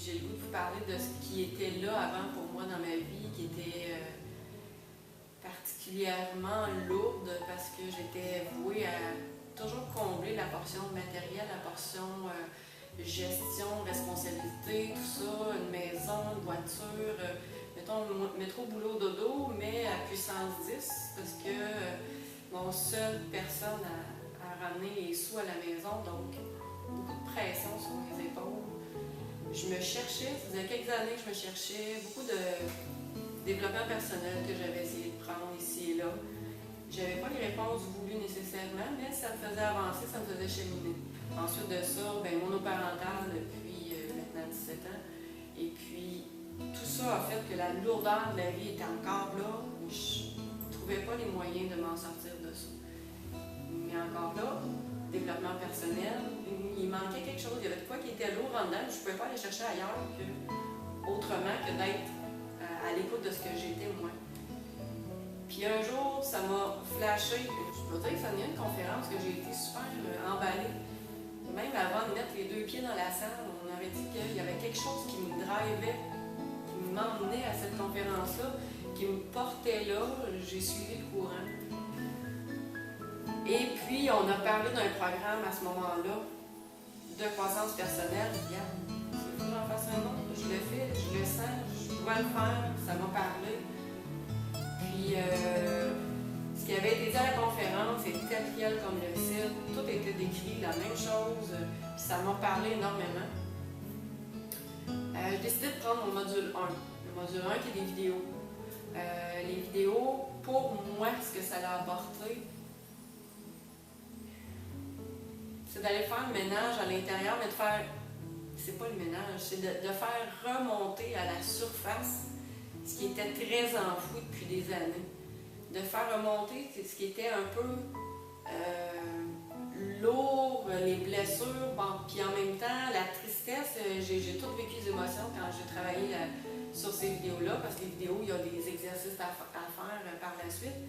j'ai le goût de vous parler de ce qui était là avant pour moi dans ma vie, qui était particulièrement lourde parce que j'étais vouée à toujours combler la portion matérielle, la portion gestion, responsabilité, tout ça, une maison, une voiture, mettons métro, boulot, dodo, mais à puissance 10 parce que mon seule personne à ramener les sous à la maison, donc beaucoup de pression sur mes épaules. Je me cherchais, ça faisait quelques années que je me cherchais, beaucoup de développement personnel que j'avais essayé de prendre ici et là. J'avais pas les réponses voulues nécessairement, mais ça me faisait avancer, ça me faisait cheminer. Ensuite de ça, monoparental depuis maintenant 17 ans. Et puis, tout ça a fait que la lourdeur de la vie était encore là. Je ne trouvais pas les moyens de m'en sortir de ça. Mais encore là, développement personnel, il manquait quelque chose. Il y avait de quoi qui était lourd en dedans. Je ne pouvais pas aller chercher ailleurs autrement que d'être à l'écoute de ce que j'étais moi. Puis un jour, ça m'a flashé. Je peux dire que ça venait d'une conférence que j'ai été super emballée. Même avant de mettre les deux pieds dans la salle, on aurait dit qu'il y avait quelque chose qui me drivait, qui m'emmenait à cette conférence-là, qui me portait là. J'ai suivi le courant. Et puis, on a parlé d'un programme à ce moment-là de croissance personnelle. Regarde, c'est faut que j'en fasse un autre. Je le fais, je le sens, je dois le faire, ça m'a parlé. Puis, ce qui avait été dit à la conférence était tel quel comme le site, tout était décrit, la même chose, puis ça m'a parlé énormément. J'ai décidé de prendre mon module 1, le module 1 qui est des vidéos. Les vidéos, pour moi, ce que ça a apporté, c'est d'aller faire le ménage à l'intérieur, mais de faire, c'est pas le ménage, c'est de faire remonter à la surface ce qui était très enfoui depuis des années. De faire remonter ce qui était un peu lourd, les blessures, bon, puis en même temps, la tristesse, j'ai tout vécu les émotions quand j'ai travaillé sur ces vidéos-là, parce que les vidéos, il y a des exercices à faire par la suite.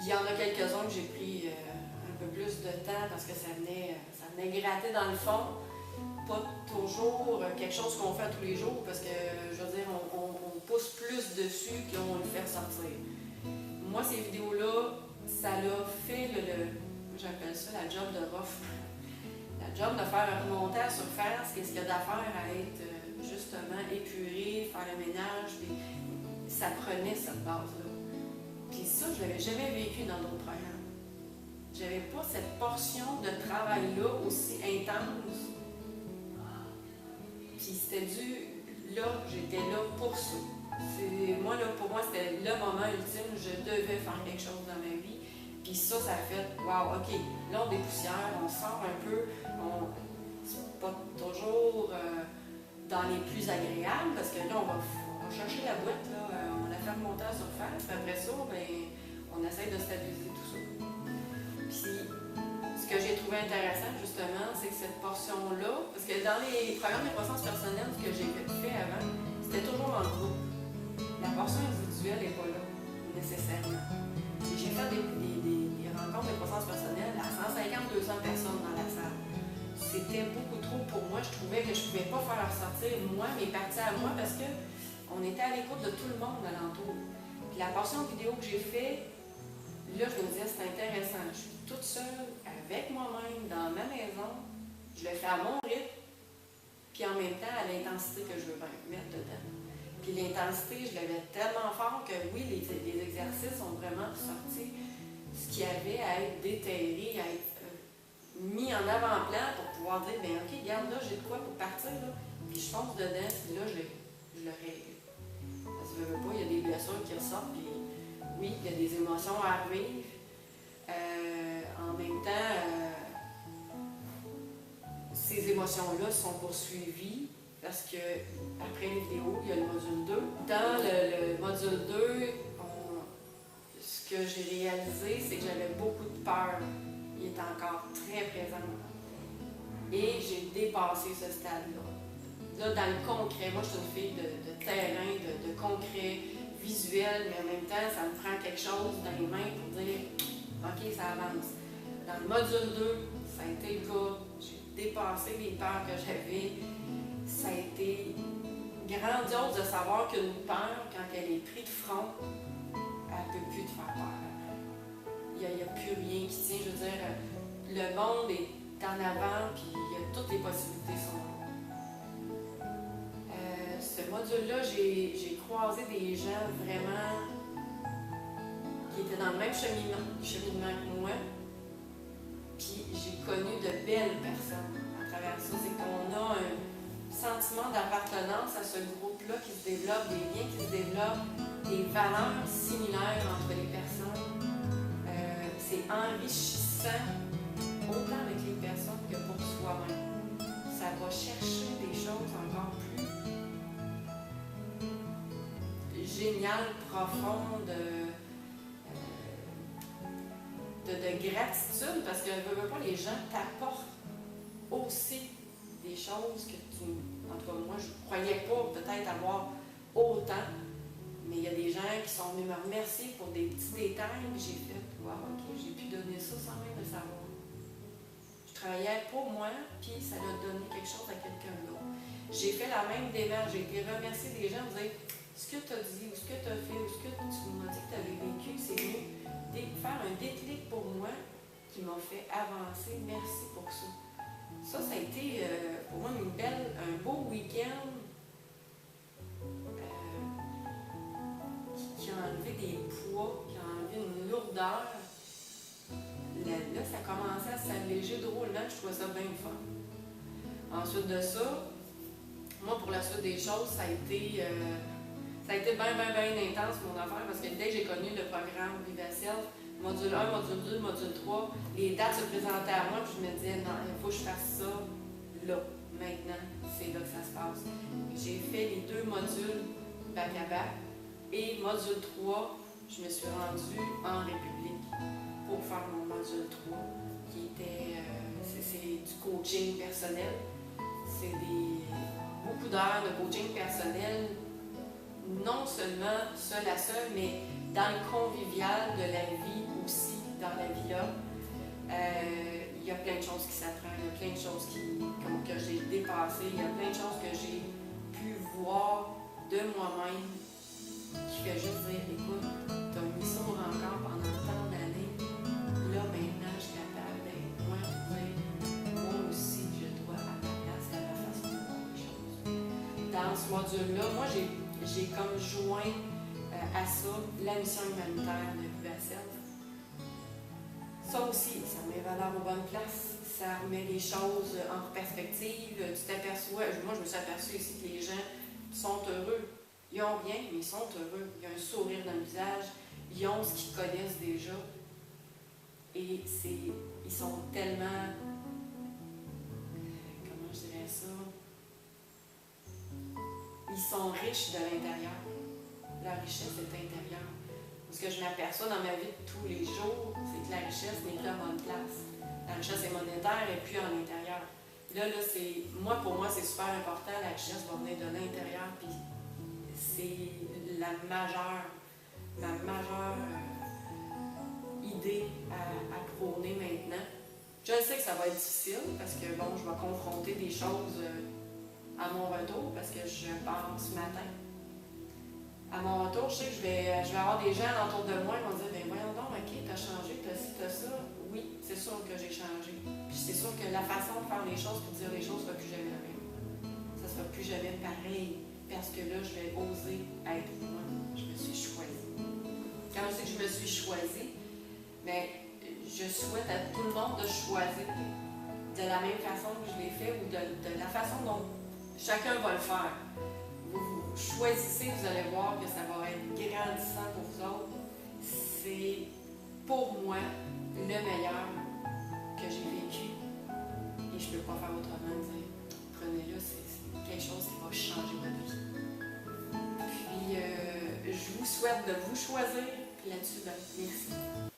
Il y en a quelques-uns que j'ai pris un peu plus de temps parce que ça venait gratter dans le fond. Pas toujours quelque chose qu'on fait tous les jours parce que, je veux dire, on pousse plus dessus qu'on le fait ressortir. Moi, ces vidéos-là, ça l'a fait j'appelle ça la job de rough. La job de faire remonter à la surface, qu'est-ce qu'il y a d'affaire à être justement épuré, faire le ménage, puis ça prenait cette base-là. Puis ça, je ne l'avais jamais vécu dans d'autres programmes. J'avais pas cette portion de travail-là aussi intense. Puis c'était j'étais là pour ça. Moi, là, pour moi, c'était le moment ultime, je devais faire quelque chose dans ma vie. Puis ça a fait, wow, ok, là on dépoussière, on sort un peu, c'est pas toujours dans les plus agréables, parce que là, on va chercher la boîte, là, on la fait remonter à la surface, puis après ça, on essaie de stabiliser tout ça. Puis, ce que j'ai trouvé intéressant, justement, c'est que cette portion-là, parce que dans les programmes de croissance personnelle que j'ai fait avant, c'était toujours en groupe. La portion individuelle n'est pas là, nécessairement. Et j'ai fait des rencontres de croissance personnelle à 150-200 personnes dans la salle. C'était beaucoup trop pour moi. Je trouvais que je ne pouvais pas faire ressortir moi, mes parties à moi, parce qu'on était à l'écoute de tout le monde alentour. Puis la portion vidéo que j'ai faite, là, je me disais, c'est intéressant. Je suis toute seule, avec moi-même, dans ma maison. Je le fais à mon rythme, puis en même temps à l'intensité que je veux mettre dedans. Puis l'intensité, je l'avais tellement fort que oui, les exercices ont vraiment sorti ce qu'il y avait à être déterré, à être mis en avant-plan pour pouvoir dire, ok, regarde là, j'ai de quoi pour partir, là. Puis je fonce dedans, puis là, je le règle. Parce que je veux pas, il y a des blessures qui ressortent, puis oui, il y a des émotions à arriver. En même temps, ces émotions-là sont poursuivies. Parce que après les vidéos, il y a le module 2. Dans le module 2, ce que j'ai réalisé, c'est que j'avais beaucoup de peur. Il est encore très présent. Et j'ai dépassé ce stade-là. Là, dans le concret, moi je suis une fille de terrain, de concret, visuel, mais en même temps, ça me prend quelque chose dans les mains pour dire ok, ça avance. Dans le module 2, ça a été le cas. J'ai dépassé les peurs que j'avais. ça a été grandiose de savoir qu'une peur, quand elle est prise de front, elle ne peut plus te faire peur. Il n'y a plus rien qui tient. Je veux dire, le monde est en avant, puis toutes les possibilités sont là. Ce module-là, j'ai croisé des gens vraiment qui étaient dans le même cheminement que moi, puis j'ai connu de belles personnes à travers ça. C'est qu'on a un sentiment d'appartenance à ce groupe-là qui se développe, des liens qui se développent, des valeurs similaires entre les personnes. C'est enrichissant, autant avec les personnes que pour soi-même. Ça va chercher des choses encore plus géniales, profondes, de gratitude, parce que les gens t'apportent aussi des choses que en tout cas, moi, je ne croyais pas peut-être avoir autant, mais il y a des gens qui sont venus me remercier pour des petits détails, puis j'ai fait, wow, ok, j'ai pu donner ça sans même le savoir. Je travaillais pour moi, puis ça a donné quelque chose à quelqu'un d'autre. J'ai fait la même démarche, j'ai été remercier des gens, me dire, ce que tu as dit, ou ce que tu as fait, ou ce que tu m'as dit que tu avais vécu, c'est venu faire un déclic pour moi qui m'a fait avancer. Merci pour ça. Ça a été pour moi un beau week-end qui a enlevé des poids, qui a enlevé une lourdeur. Là, ça a commencé à s'alléger drôlement, je trouvais ça bien fun. Ensuite de ça, moi, pour la suite des choses, ça a été bien intense mon affaire, parce que dès que j'ai connu le programme Vivacel, module 1, module 2, module 3, les dates se présentaient à moi, puis je me disais, non, il faut que je fasse ça là, maintenant, c'est là que ça se passe. J'ai fait les 2 modules back-à-back, et module 3, je me suis rendue en République pour faire mon module 3, qui était, c'est du coaching personnel. C'est beaucoup d'heures de coaching personnel, non seulement seul à seul, mais dans le convivial de la vie aussi, dans la vie-là. Il y a plein de choses qui s'apprennent, il y a plein de choses que j'ai dépassées, il y a plein de choses que j'ai pu voir de moi-même qui fait juste dire, écoute, tu as mis ça au rencard pendant tant d'années, là maintenant je suis capable d'être moi, moi aussi je dois à ma place à ma façon de voir les choses. Dans ce module-là, moi j'ai comme joint à ça la mission humanitaire de Vivacel. Ça aussi, ça met valeur aux bonnes places, ça remet les choses en perspective. Tu t'aperçois, moi je me suis aperçue ici que les gens sont heureux. Ils n'ont rien, mais ils sont heureux. Il y a un sourire dans le visage, ils ont ce qu'ils connaissent déjà. Et ils sont tellement, comment je dirais ça, ils sont riches de l'intérieur. La richesse est intérieure. Ce que je m'aperçois dans ma vie de tous les jours, c'est que la richesse n'est pas à bonne place. La richesse est monétaire et puis en intérieur. Pour moi, c'est super important. La richesse va venir de l'intérieur, puis c'est ma majeure idée à prôner maintenant. Je sais que ça va être difficile parce que je vais confronter des choses à mon retour parce que je pars ce matin. À mon retour, je sais que je vais avoir des gens autour de moi qui vont dire, ben voyons donc, ok, t'as changé, t'as ci, t'as ça. Oui, c'est sûr que j'ai changé. Puis c'est sûr que la façon de faire les choses, puis de dire les choses, ne sera plus jamais la même. Ça ne sera plus jamais pareil, parce que là, je vais oser être moi. Je me suis choisie. Quand je dis que je me suis choisie, mais je souhaite à tout le monde de choisir de la même façon que je l'ai fait ou de la façon dont chacun va le faire. Vous choisissez, vous allez voir que ça va être grandissant pour vous autres. C'est pour moi le meilleur que j'ai vécu. Et je ne peux pas faire autrement que dire, prenez-le, c'est quelque chose qui va changer votre vie. Puis, je vous souhaite de vous choisir. Puis là-dessus, merci.